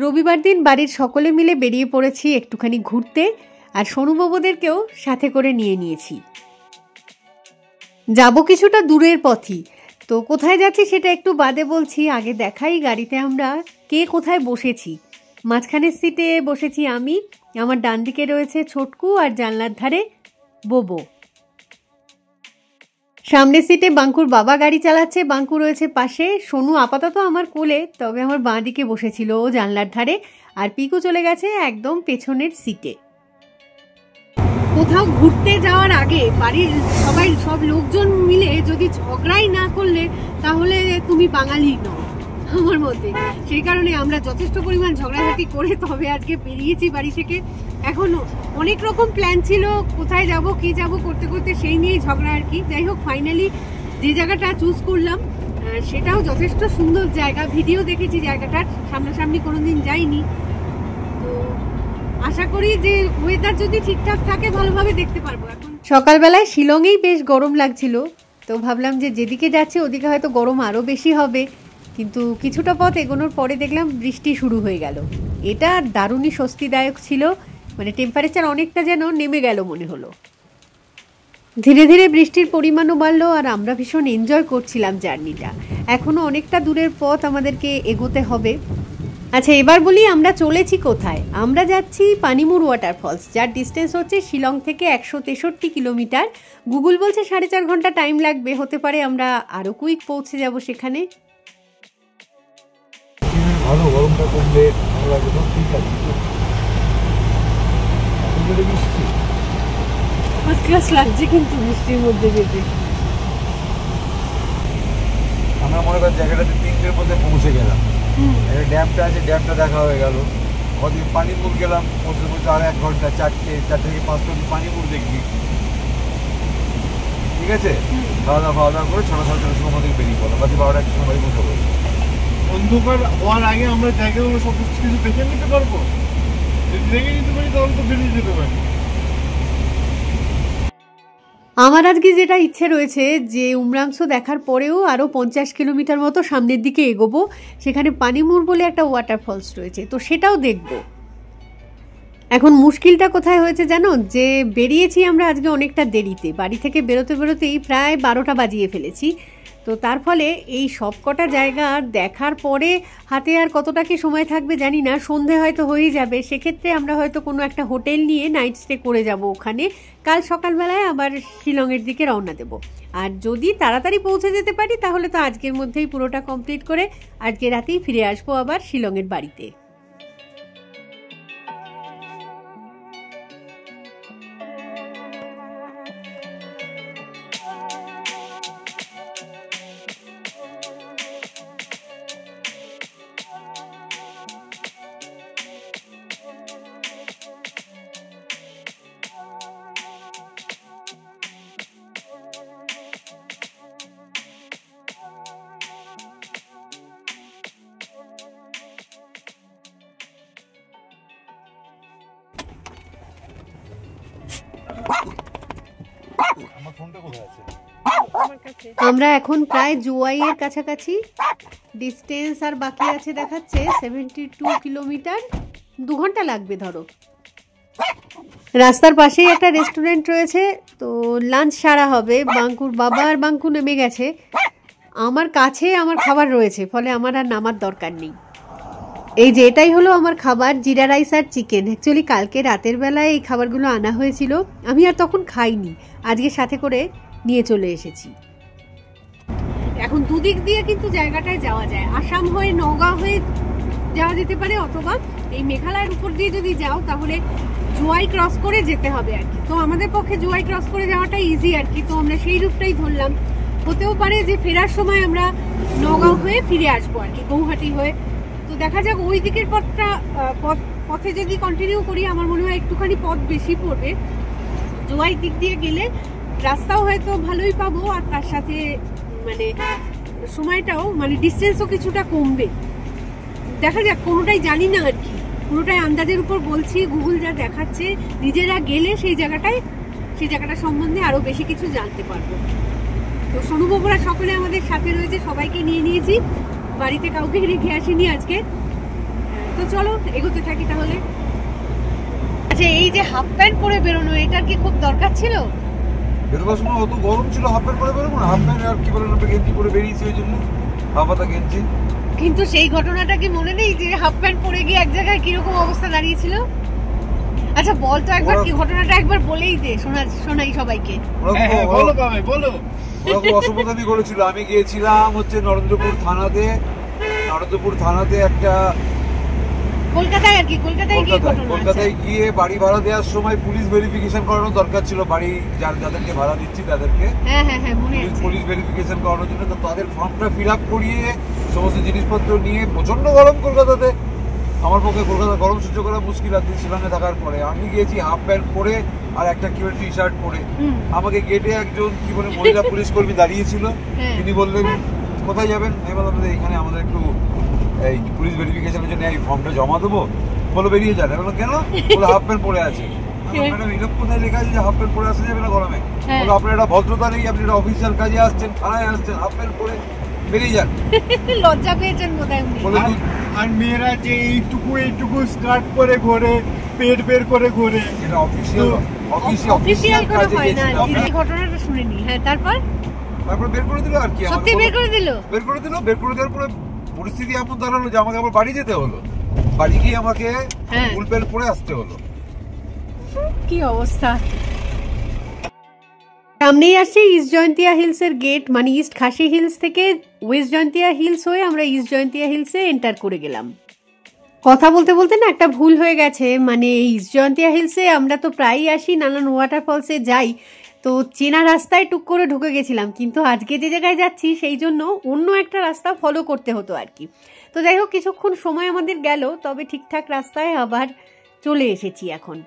রবিবার দিন বাড়ির সকলে মিলে বেরিয়ে পড়েছি একটুখানি ঘুরতে, আর সোনুবাবুদেরকেও সাথে করে নিয়ে নিয়েছি। যাব কিছুটা দূরের পথই, তো কোথায় যাচ্ছি সেটা একটু বাদে বলছি। আগে দেখাই গাড়িতে আমরা কে কোথায় বসেছি। মাঝখানের সিটে বসেছি আমি, আমার ডান দিকে রয়েছে ছোটকু, আর জানলার ধারে বোবো। সামনের সিটে বাঙ্কুর বাবা গাড়ি চালাচ্ছে, বাঙ্কু রয়েছে পাশে, সোনু আপাতত আমার কোলে, তবে আমার বাঁ দিকে বসেছিল ও জানলার ধারে, আর পিকু চলে গেছে একদম পেছনের সিটে। কোথাও ঘুরতে যাওয়ার আগে বাড়ির সব লোকজন মিলে যদি ঝগড়াই না করলে তাহলে তুমি বাঙালি নও আমার মতে। সেই কারণে আমরা যথেষ্ট পরিমাণ ঝগড়াঝাটি করে তবে আজকে বেরিয়েছি বাড়ি থেকে। এখনো অনেক রকম প্ল্যান ছিল, কোথায় যাব কি যাব করতে করতে সেই নিয়েই ঝগড়া আর কি। যাই হোক, ফাইনালি যে জায়গাটা চুজ করলাম সেটাও যথেষ্ট সুন্দর জায়গা। ভিডিও দেখেছি জায়গাটার, সামনাসামনি কোনোদিন যাইনি, তো আশা করি যে ওয়েদার যদি ঠিকঠাক থাকে ভালোভাবে দেখতে পারবো। এখন সকালবেলায় শিলংয়েই বেশ গরম লাগছিল, তো ভাবলাম যে যেদিকে যাচ্ছে ওদিকে হয়তো গরম আরও বেশি হবে, কিন্তু কিছুটা পথ এগোনোর পরে দেখলাম বৃষ্টি শুরু হয়ে গেল। এটা দারুণই স্বস্তিদায়ক ছিল, মানে টেম্পারেচার অনেকটা যেন নেমে গেল মনে হলো। ধীরে ধীরে বৃষ্টির পরিমাণও বাড়লো, আর আমরা ভীষণ এনজয় করছিলাম জার্নিটা। এখনও অনেকটা দূরের পথ আমাদেরকে এগোতে হবে। আচ্ছা, এবার বলি আমরা চলেছি কোথায়। আমরা যাচ্ছি পানিমুর ওয়াটারফলস, যার ডিস্টেন্স হচ্ছে শিলং থেকে 163 কিলোমিটার। গুগল বলছে 4.5 ঘন্টা টাইম লাগবে, হতে পারে আমরা আরও কুইক পৌঁছে যাব সেখানে। ভালো গরমটা কমলে ভালো লাগবে, তো ঠিক আছে। ফার্স্ট ক্লাস লাগছে কিন্তু বৃষ্টির মধ্যে যেতে। আমরা মনে করি জায়গাটাতে 3টের মধ্যে পৌঁছে গেলাম। ড্যামটা আছে, ড্যামটা দেখা হয়ে গেল। কদিন পানিপুর গেলাম, পৌঁছতে পৌঁছতে আর 1 ঘন্টা, 4 থেকে 5 মিনিট পানিপুর দেখবি। ঠিক আছে, খাওয়া দাওয়া করে 6:30টার সময় আমাদের বেরিয়ে পড়লাম, বাকি 12টার সময় বাড়ি পৌঁছাবো। অন্ধকার হওয়ার আগে আমরা জায়গাগুলো সব কিছু দেখে নিতে পারবো। যদি দেখে নিতে পারি তাহলে তো বেরিয়ে যেতে পারি। আমার আজকে যেটা ইচ্ছে রয়েছে যে উমরাংশ দেখার পরেও আরও 50 কিলোমিটার মতো সামনের দিকে এগোবো, সেখানে পানিমুর বলে একটা ওয়াটারফলস রয়েছে, তো সেটাও দেখব। এখন মুশকিলটা কোথায় হয়েছে জানো, যে বেরিয়েছি আমরা আজকে অনেকটা দেরিতে, বাড়ি থেকে বেরোতেই প্রায় 12টা বাজিয়ে ফেলেছি। তো তার ফলে এই সব কটা জায়গা দেখার পরে হাতে আর কতটা কি সময় থাকবে জানি না, সন্ধে হয়তো হয়েই যাবে। সেক্ষেত্রে আমরা হয়তো কোনো একটা হোটেল নিয়ে নাইট স্টে করে যাব ওখানে, কাল সকালবেলায় আবার শিলংয়ের দিকে রওনা দেব। আর যদি তাড়াতাড়ি পৌঁছে যেতে পারি তাহলে তো আজকের মধ্যেই পুরোটা কমপ্লিট করে আজকে রাতেই ফিরে আসবো আবার শিলংয়ের বাড়িতে। আমরা এখন প্রায় জুয়াইয়ের কাছাকাছি, ডিস্টেন্স আর বাকি আছে দেখাচ্ছে 72 কিলোমিটার, 2 ঘন্টা লাগবে ধরো। রাস্তার পাশেই একটা রেস্টুরেন্ট রয়েছে, তো লাঞ্চ সারা হবে। বাঙ্কুর বাবা আর বাঙ্কু নেমে গেছে, আমার কাছে আমার খাবার রয়েছে, ফলে আমার আর নামার দরকার নেই। এই যে এটাই হলো আমার খাবার, জিরা রাইস আর চিকেন। অ্যাকচুয়ালি কালকে রাতের বেলায় এই খাবারগুলো আনা হয়েছিল, আমি আর তখন খাইনি, আজকে সাথে করে নিয়ে চলে এসেছি। এখন দুদিক দিয়ে কিন্তু জায়গাটায় যাওয়া যায়, আসাম হয়ে নওগাঁ হয়ে যাওয়া যেতে পারে, অথবা এই মেঘালয়ের উপর দিয়ে যদি যাও তাহলে জুয়াই ক্রস করে যেতে হবে আর কি। তো আমাদের পক্ষে জুয়াই ক্রস করে যাওয়াটা ইজি আর কি, তো আমরা সেই রুটটাই ধরলাম। হতেও পারে যে ফেরার সময় আমরা নওগাঁ হয়ে ফিরে আসবো আর কি, গৌহাটি হয়ে। তো দেখা যাক ওই দিকের পথে যদি কন্টিনিউ করি, আমার মনে হয় একটুখানি পথ বেশি পড়বে। জুয়াই দিক দিয়ে গেলে রাস্তাও হয়তো ভালোই পাবো, আর তার সাথে মানে সময়টাও মানে ডিস্টেন্সও কিছুটা কমবে। দেখা যাক, কোনোটাই জানি না আর কি, পুরোটাই আন্দাজের উপর বলছি। গুগল যা দেখাচ্ছে, নিজেরা গেলে সেই জায়গাটা সম্বন্ধে আরো বেশি কিছু জানতে পারবো। তো সোনুবাবুরা সকলে আমাদের সাথে রয়েছে, সবাইকে নিয়ে নিয়েছি, বাড়িতে কাউকে রেখে আসিনি আজকে। তো তো চলো এগোতে থাকি তাহলে। আচ্ছা, এই যে হাফ প্যান্ট পরে বেরোনো, এটার কি খুব দরকার ছিল? বেরোবার সময় অত গরম ছিল, হাফ প্যান্ট পরে বেরোবো না? হাফ প্যান্ট আর কি বলেন, আমরা গেঞ্জি পরে বেরিয়েছি ওই জন্য, হাফাতা গেঞ্জি। কিন্তু সেই ঘটনাটা কি মনে নেই যে হাফ প্যান্ট পরে গিয়ে এক জায়গায় কিরকম অবস্থা দাঁড়িয়েছিল? আচ্ছা বল তো একবার, কি ঘটনাটা একবার বলেই দে, শোনাই সবাইকে। বলো বাবা, বলো। ওরা খুব অসভ্যতামি করেছিল। আমি গিয়েছিলাম হচ্ছে নরেন্দ্রপুর থানাতে একটা কলকাতায় আর কি, কলকাতায় গিয়ে বাড়ি ভাড়া দেওয়ার সময় পুলিশ ভেরিফিকেশন করানোর দরকার ছিল। বাড়ি যাদেরকে ভাড়া দিচ্ছি তাদেরকে পুলিশ ভেরিফিকেশন করানোর জন্য। তো তাদের ফর্মটা ফিল আপ করিয়ে সমস্ত জিনিসপত্র নিয়ে, প্রচন্ড গরম কলকাতাতে, আমার পক্ষে কলকাতা গরম সহ্য করা মুশকিল। আর শিলংয়ে থাকার পরে আমি গিয়েছি হাফ প্যান্ট পরে আর একটা কি বলে টি শার্ট পরে। আমাকে গেটে একজন কি বলে মহিলা পুলিশ কর্মী দাঁড়িয়েছিল। তিনি বললেন কোথায় যাবেন? আমি বললাম এখানে আমাদের একটু এই পুলিশ ভেরিফিকেশনের জন্য এই ফর্মটা জমা দেবো। বলো বেরিয়ে যান। বললো কেন? বলে হাফ প্যান্ট পরে আছে। ম্যাডাম এরকম কোথায় লেখা আছে যে হাফ প্যান্ট পরে আসা যাবে না গরমে? বলো আপনার একটা ভদ্রতা নেই, আপনি একটা অফিসিয়াল কাজে আসছেন, থানায় আসছেন, হাফ প্যান্ট পরে বেরিয়ে যান। লজ্জা পেয়েছেন বোধহয়। আর মেয়েরা যে এইটুকু স্কার্ট পরে ঘোরে, পেট বের করে ঘোরে, এটা অফিসিয়াল কাজে গেছে। এই ঘটনাটা শুনিনি। হ্যাঁ, তারপর বের করে দিল আর কি। সত্যি বের করে দিল। বের করে দেওয়ার পরে পরিস্থিতি এমন দাঁড়ালো যে আমাকে আবার বাড়ি যেতে হলো। বাড়ি গিয়ে আমাকে ফুল প্যান্ট পরে আসতে হলো। কি অবস্থা। সামনেই আসছে ইস্ট জয়ন্তিয়া হিলস এর গেট, মানে ইস্ট খাসি হিলস থেকে ওয়েস্ট জয়ন্তিয়া হিলস হয়ে আমরা ইস্ট জয়ন্তিয়া হিলসে এন্টার করে গেলাম। কথা বলতে বলতে না একটা ভুল হয়ে গেছে। মানে ইস্ট জয়ন্তিয়া হিলসে আমরা তো প্রায়ই আসি, নানান ওয়াটারফলসে যাই, তো চেনা রাস্তায় টুক করে ঢুকে গেছিলাম। কিন্তু আজকে যে জায়গায় যাচ্ছি সেই জন্য অন্য একটা রাস্তা ফলো করতে হতো আর কি। তো যাই হোক, কিছুক্ষণ সময় আমাদের গেল, তবে ঠিকঠাক রাস্তায় আবার চলে এসেছি এখন।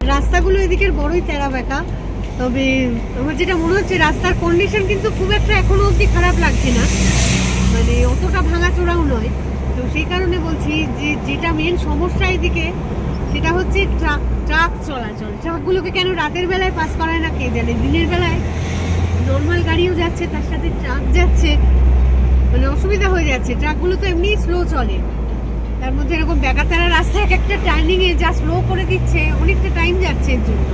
রাস্তাগুলো এদিকের বড়ই তেরা বেঁকা, তবে আমার যেটা মনে হচ্ছে রাস্তার কন্ডিশন কিন্তু খুব একটা এখনো অবধি খারাপ লাগছে না, মানে অতটা ভাঙাচোরাও নয়। তো সেই কারণে বলছি যে যেটা মেন সমস্যা এদিকে সেটা হচ্ছে ট্রাক চলাচল। ট্রাকগুলোকে কেন রাতের বেলায় পাস করায় না কে জানে। দিনের বেলায় নর্মাল গাড়িও যাচ্ছে, তার সাথে ট্রাক যাচ্ছে, মানে অসুবিধা হয়ে যাচ্ছে। ট্রাকগুলো তো এমনি স্লো চলে, তার মধ্যে এরকম বেকাতারা রাস্তা এক একটা টার্নিং এ যা স্লো করে দিচ্ছে, অনেকটা টাইম যাচ্ছে এর জন্য।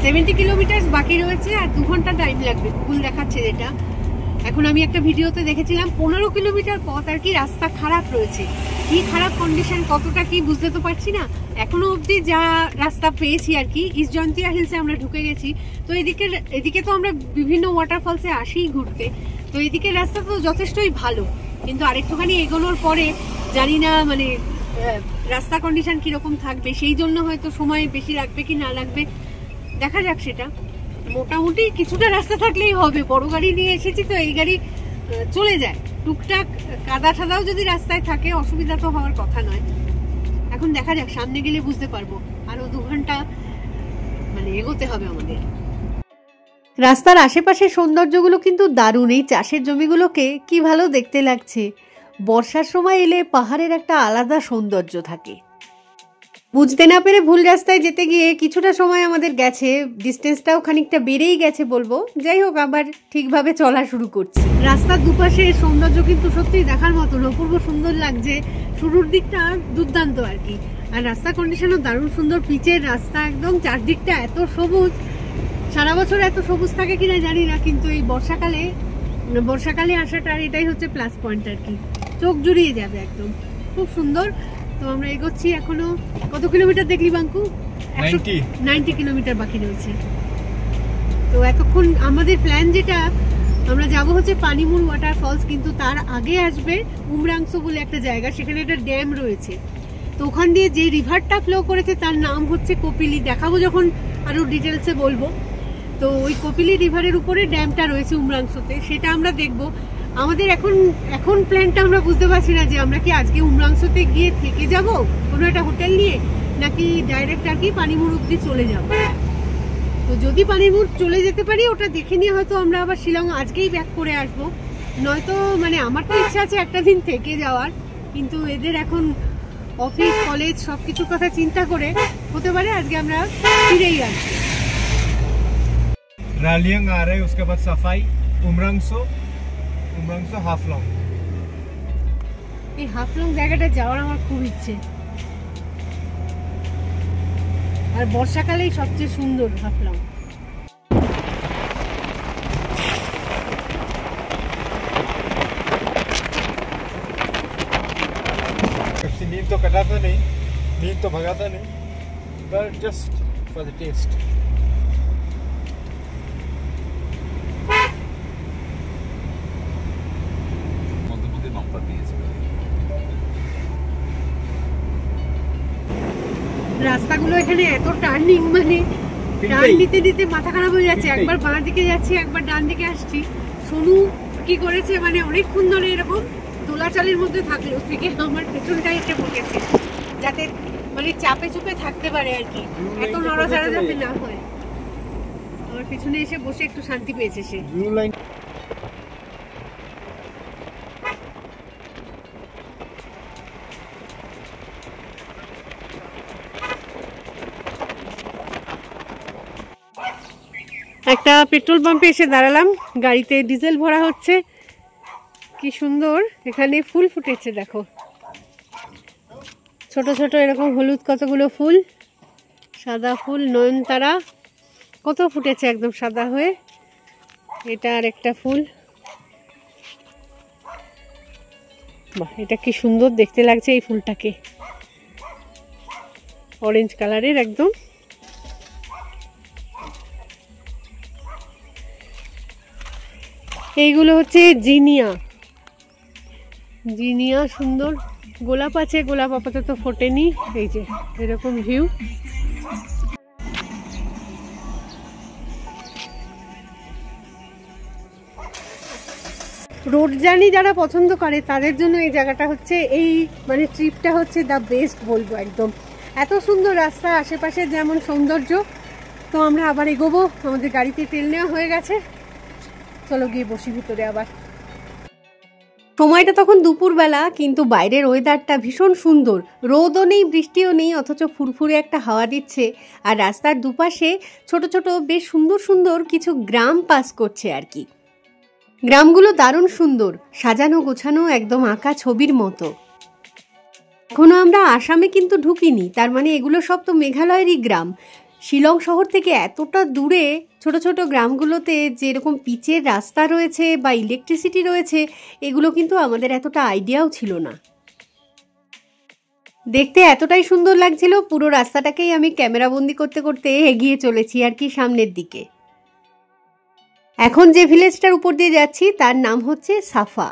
70 কিলোমিটার বাকি রয়েছে আর 2 ঘন্টা টাইম লাগবে গুগল দেখাচ্ছে যেটা। এখন আমি একটা ভিডিওতে দেখেছিলাম 15 কিলোমিটার পথ আর কি রাস্তা খারাপ রয়েছে। কি খারাপ কন্ডিশন, কতটা কি বুঝতে তো পারছি না। এখনো অবধি যা রাস্তা পেয়েছি আর কি, ইস্ট জয়ন্তিয়া হিলসে আমরা ঢুকে গেছি। তো এদিকে তো আমরা বিভিন্ন ওয়াটারফলসে আসি ঘুরতে, তো এদিকে রাস্তা তো যথেষ্টই ভালো, কিন্তু আরেকটুখানি এগোনোর পরে জানি না মানে রাস্তা কন্ডিশন কিরকম থাকবে, সেই জন্য হয়তো সময় বেশি লাগবে কি না লাগবে দেখা যাক সেটা। মোটামুটি কিছুটা রাস্তা থাকলেই হবে, বড় গাড়ি নিয়ে এসেছি তো এই গাড়ি চলে যায়। টুকটাক কাদা ঠাদাও যদি রাস্তায় থাকে অসুবিধা তো হওয়ার কথা নয়। এখন দেখা যাক, সামনে গেলে বুঝতে পারবো। আরো 2 ঘন্টা মানে এগোতে হবে আমাদের। রাস্তার আশেপাশের সৌন্দর্যগুলো কিন্তু দারুণ। এই চাষের জমিগুলোকে কি ভালো দেখতে লাগছে। বর্ষার সময় এলে পাহাড়ের একটা আলাদা সৌন্দর্য থাকে। বুঝতে না পেরে ভুল রাস্তায় যেতে গিয়ে কিছুটা সময় আমাদের গেছে, ডিস্টেন্সটাও খানিকটা বেড়েই গেছে বলবো। যাই হোক, আবার ঠিকভাবে চলা শুরু করছি। রাস্তার দুপাশে সৌন্দর্য কিন্তু সত্যিই দেখার মতন, অপূর্ব সুন্দর লাগছে। শুরুর দিকটা দুর্দান্ত আর কি, আর রাস্তার কন্ডিশনও দারুণ সুন্দর। পিচের রাস্তা একদম, চারদিকটা এত সবুজ। সারা বছর এত সবুজ থাকে কিনা জানি না, কিন্তু এই বর্ষাকালে আসাটা আর এটাই হচ্ছে প্লাস পয়েন্ট আর কি। চোখ জুড়িয়ে যাবে একদম, খুব সুন্দর। তো আমরা এগোচ্ছি, এখনো কত কিলোমিটার দেখলি বাঙ্কু? 90 কিলোমিটার বাকি রয়েছে। তো এতক্ষণ আমাদের প্ল্যান যেটা, আমরা যাব হচ্ছে পানিমুর ওয়াটারফলস, কিন্তু তার আগে আসবে উমরাংসো বলে একটা জায়গা, সেখানে একটা ড্যাম রয়েছে। তো ওখান দিয়ে যে রিভারটা ফ্লো করেছে তার নাম হচ্ছে কপিলি, দেখাবো যখন আরো ডিটেলসে বলবো। তো ওই কপিলি রিভারের উপরে ড্যামটা রয়েছে উমরাংসোতে, সেটা আমরা দেখব। আমাদের এখন প্ল্যানটা আমরা বুঝতে পারছি না যে আমরা কি আজকে উমরাংসোতে গিয়ে থেকে যাব কোনো একটা হোটেল নিয়ে, নাকি ডাইরেক্ট আর কি পানিমুর অব্দি চলে যাব। তো যদি পানিমুর চলে যেতে পারি ওটা দেখে নিয়ে হয়তো আমরা আবার শিলং আজকেই ব্যাক করে আসবো, নয়তো মানে আমার তো ইচ্ছা আছে একটা দিন থেকে যাওয়ার, কিন্তু এদের এখন অফিস কলেজ সবকিছুর কথা চিন্তা করে হতে পারে আজকে আমরা ফিরেই আসবো। रालियंग आ रहे हैं, उसके बाद सफाई, उमरांगसो हाफलং। এই হাফলং জায়গাটা যাওয়ার আমার খুব ইচ্ছে, আর বর্ষাকালেই সবচেয়ে সুন্দর হাফলং। नींद तो कटाता नहीं, नींद तो भगाता नहीं, but just for the taste. রাস্তাগুলো এখানে এত টার্নিং, মানে টার্ন নিতে নিতে মাথা খারাপ হয়ে যাচ্ছে। একবার বাঁ দিকে যাচ্ছি, একবার ডান দিকে আসছি। সোনু কি করেছে, মানে অনেকক্ষণ ধরে এরকম দোলাচালের মধ্যে থাকলো, থেকে আমার পেছনটা এসে বসেছে, যাতে মানে চাপে চুপে থাকতে পারে আর কি, এত নড়াচড়া যাতে না হয়। আমার পেছনে এসে বসে একটু শান্তি পেয়েছে সে। একটা পেট্রোল পাম্পে এসে দাঁড়ালাম, গাড়িতে ডিজেল ভরা হচ্ছে। কি সুন্দর এখানে ফুল ফুটেছে, দেখো ছোট ছোট এরকম হলুদ কতগুলো ফুল, সাদা ফুল, নয়নতারা কত ফুটেছে একদম সাদা হয়ে। এটা আর একটা ফুল, বাহ এটা কি সুন্দর দেখতে লাগছে এই ফুলটাকে, অরেঞ্জ কালারের একদম। এইগুলো হচ্ছে জিনিয়া, জিনিয়া সুন্দর। গোলাপ আছে, গোলাপ আপাতত ফোটেনি। এই যে এরকম ভিউ। রোড জার্নি যারা পছন্দ করে তাদের জন্য এই জায়গাটা হচ্ছে, এই মানে ট্রিপটা হচ্ছে দ্য বেস্ট বলবো একদম। এত সুন্দর রাস্তা, আশেপাশে যেমন সৌন্দর্য। তো আমরা আবার এগোবো, আমাদের গাড়িতে তেল নেওয়া হয়ে গেছে, চলো গিয়ে বসি ভিতরে আবার। সময়টা তখন দুপুরবেলা, কিন্তু বাইরের ওয়েদারটা ভীষণ সুন্দর, রোদও নেই বৃষ্টিও নেই, অথচ ফুরফুরে একটা হাওয়া দিচ্ছে। আর রাস্তার দুপাশে ছোট ছোট বেশ সুন্দর সুন্দর কিছু গ্রাম পাস করছে আর কি। গ্রামগুলো দারুণ সুন্দর, সাজানো গোছানো, একদম আঁকা ছবির মতো। এখনো আমরা আসামে কিন্তু ঢুকিনি, তার মানে এগুলো সব তো মেঘালয়েরই গ্রাম। শিলং শহর থেকে এতটা দূরে ছোট ছোট গ্রামগুলোতে যেরকম পিচের রাস্তা রয়েছে বা ইলেকট্রিসিটি রয়েছে, এগুলো কিন্তু আমাদের এতটা আইডিয়াও ছিল না। দেখতে এতটাই সুন্দর লাগছিল, পুরো রাস্তাটাকেই আমি ক্যামেরাবন্দি করতে করতে এগিয়ে চলেছি আর কি সামনের দিকে। এখন যে ভিলেজটার উপর দিয়ে যাচ্ছি তার নাম হচ্ছে সাফা।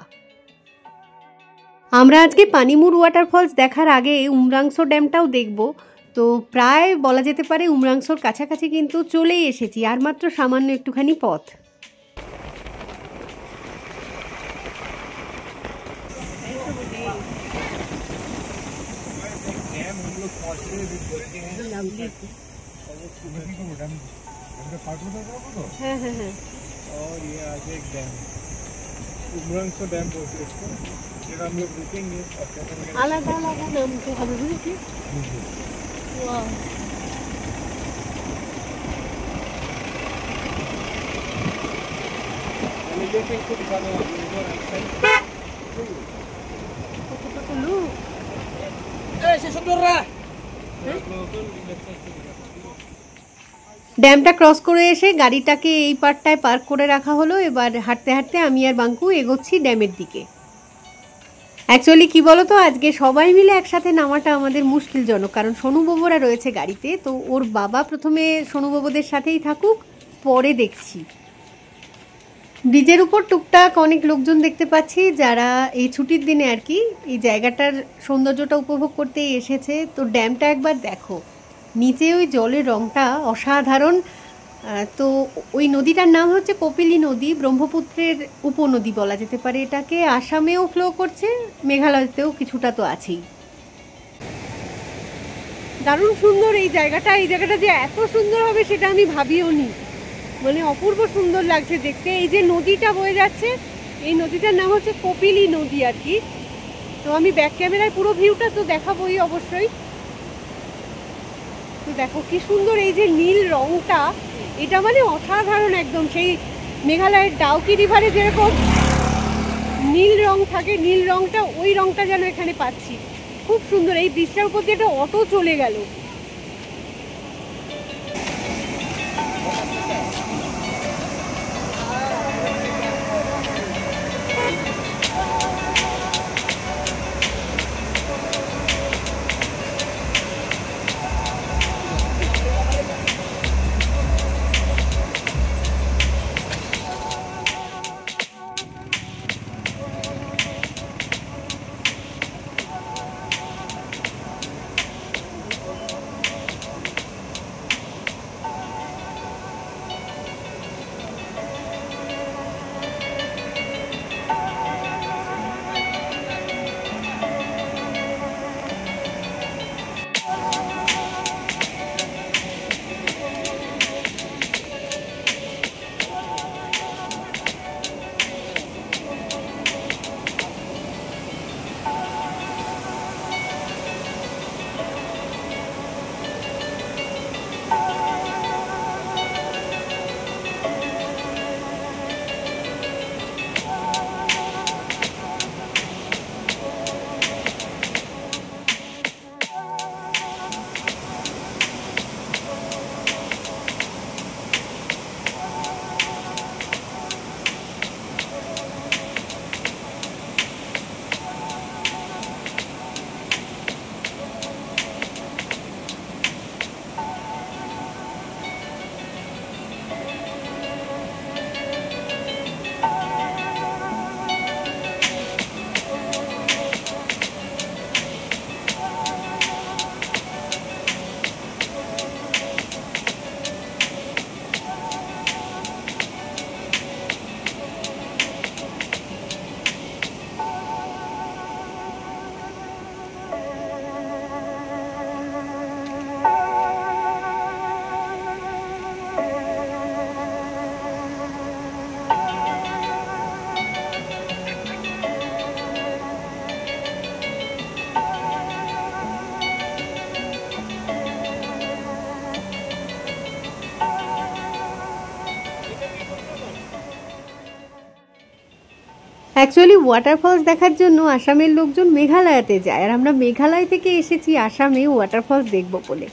আমরা আজকে পানিমুর ওয়াটারফলস দেখার আগে উমরাংসো ড্যামটাও দেখব। তো প্রায় বলা যেতে পারে উমরাংসোর কাছাকাছি কিন্তু চলেই এসেছি, আর মাত্র সামান্য একটুখানি পথ। হ্যাঁ হ্যাঁ হ্যাঁ, और ये आगे एक डैम, उमरांगसो डैम बोलते हैं इसको। फिर हम लोग रुकेंगे और আলাদা আলাদা নাম তো হবে বুঝেছি। ওয়াও, एलिवेशन को दिखा दो आपको राइट साइड। কত লোক। ए से सुंदररा ড্যামটা ক্রস করে এসে গাড়িটাকে এই পার্টটায় পার্ক করে রাখা হলো। এবার হাঁটতে হাঁটতে আমি আর বাঙ্কু এগোচ্ছি ড্যামের দিকে। অ্যাকচুয়ালি কি বলতো, আজকে সবাই মিলে একসাথে নামাটা আমাদের মুশকিলজনক, কারণ সোনুবাবুরা রয়েছে গাড়িতে, তো ওর বাবা প্রথমে সোনুবাবুদের সাথেই থাকুক, পরে দেখছি। ব্রিজের উপর টুকটাক অনেক লোকজন দেখতে পাচ্ছি যারা এই ছুটির দিনে আর কি এই জায়গাটার সৌন্দর্যটা উপভোগ করতেই এসেছে। তো ড্যামটা একবার দেখো, নিচে ওই জলের রঙটা অসাধারণ। তো ওই নদীটার নাম হচ্ছে কপিলী নদী, ব্রহ্মপুত্রের উপনদী বলা যেতে পারে এটাকে। আসামেও ফ্লো করছে, মেঘালয়তেও কিছুটা তো আছেই। দারুণ সুন্দর এই জায়গাটা। এই জায়গাটা যে এত সুন্দর হবে সেটা আমি ভাবিও নি, মানে অপূর্ব সুন্দর লাগছে দেখতে। এই যে নদীটা বয়ে যাচ্ছে, এই নদীটার নাম হচ্ছে কপিলী নদী আর কি। তো আমি ব্যাক ক্যামেরায় পুরো ভিউটা তো দেখাবোই অবশ্যই। তো দেখো কি সুন্দর এই যে নীল রংটা, এটা মানে অসাধারণ একদম। সেই মেঘালয়ের ডাউকি রিভারে যেরকম নীল রং থাকে, নীল রংটা ওই রংটা যেন এখানে পাচ্ছি। খুব সুন্দর। এই ব্রিজটার উপর দিয়ে একটা অটো চলে গেল। অ্যাকচুয়ালি ওয়াটারফলস দেখার জন্য আসামের লোকজন মেঘালয়তে যায়, আর আমরা মেঘালয় থেকে এসেছি আসামে ওয়াটারফলস দেখব বলে।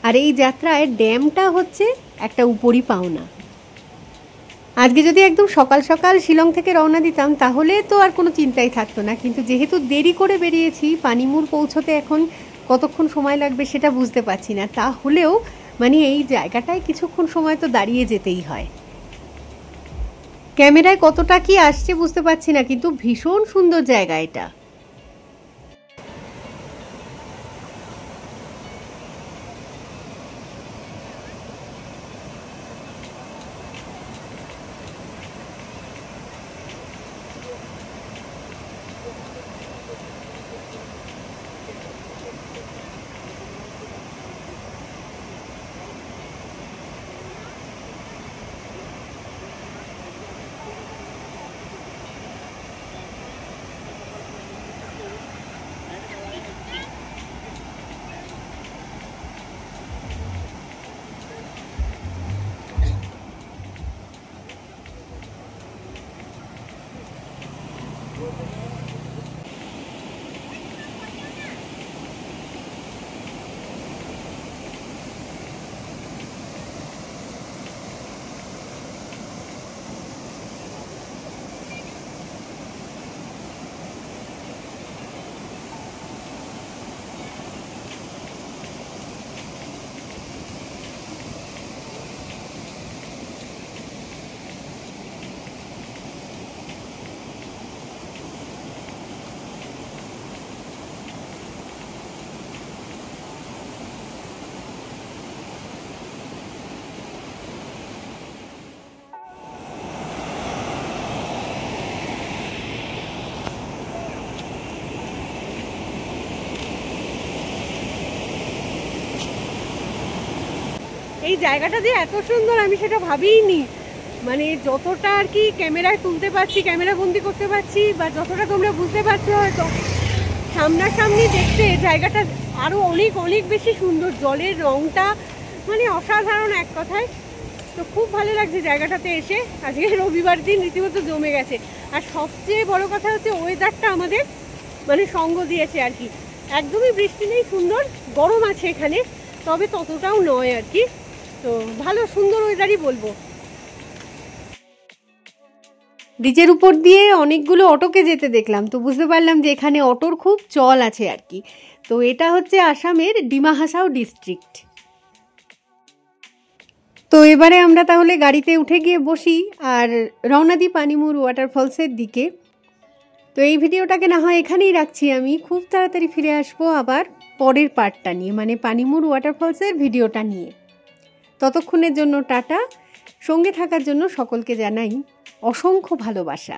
আর এই যাত্রায় ড্যামটা হচ্ছে একটা উপরি পাওনা। আজকে যদি একদম সকাল সকাল শিলং থেকে রওনা দিতাম তাহলে তো আর কোনো চিন্তাই থাকতো না, কিন্তু যেহেতু দেরি করে বেরিয়েছি, পানিমুর পৌঁছতে এখন কতক্ষণ সময় লাগবে সেটা বুঝতে পারছি না। তাহলেও মানে এই জায়গাটায় কিছুক্ষণ সময় তো দাঁড়িয়ে যেতেই হয়। ক্যামেরায় কতটা কি আসছে বুঝতে পারছি না, কিন্তু ভীষণ সুন্দর জায়গা এটা। এই জায়গাটা যে এত সুন্দর আমি সেটা ভাবিইনি। মানে যতটা আর কি ক্যামেরায় তুলতে পারছি, ক্যামেরা বন্দি করতে পারছি, বা যতটা তোমরা বুঝতে পারছো হয়তো, সামনাসামনি দেখতে জায়গাটা আরও অনেক অনেক বেশি সুন্দর। জলের রঙটা মানে অসাধারণ এক কথায়। তো খুব ভালো লাগছে জায়গাটাতে এসে। আজকে রবিবার দিন রীতিমতো জমে গেছে। আর সবচেয়ে বড় কথা হচ্ছে ওয়েদারটা আমাদের মানে সঙ্গ দিয়েছে আর কি। একদমই বৃষ্টি নেই, সুন্দর গরম আছে এখানে, তবে ততটাও নয় আর কি। তো ভালো সুন্দর ওয়েদারই বলবো। ব্রিজের উপর দিয়ে অনেকগুলো অটোকে যেতে দেখলাম, তো বুঝতে পারলাম যে এখানে অটোর খুব চল আছে আর কি। তো এটা হচ্ছে আসামের ডিমা হাসাও ডিস্ট্রিক্ট। তো এবারে আমরা তাহলে গাড়িতে উঠে গিয়ে বসি আর রওনা দিই পানিমুর ওয়াটারফলসের দিকে। তো এই ভিডিওটাকে না হয় এখানেই রাখছি, আমি খুব তাড়াতাড়ি ফিরে আসবো আবার পরের পার্টটা নিয়ে, মানে পানিমুর ওয়াটারফলসের ভিডিওটা নিয়ে। ততক্ষণের জন্য টাটা। সঙ্গে থাকার জন্য সকলকে জানাই অসংখ্য ভালোবাসা।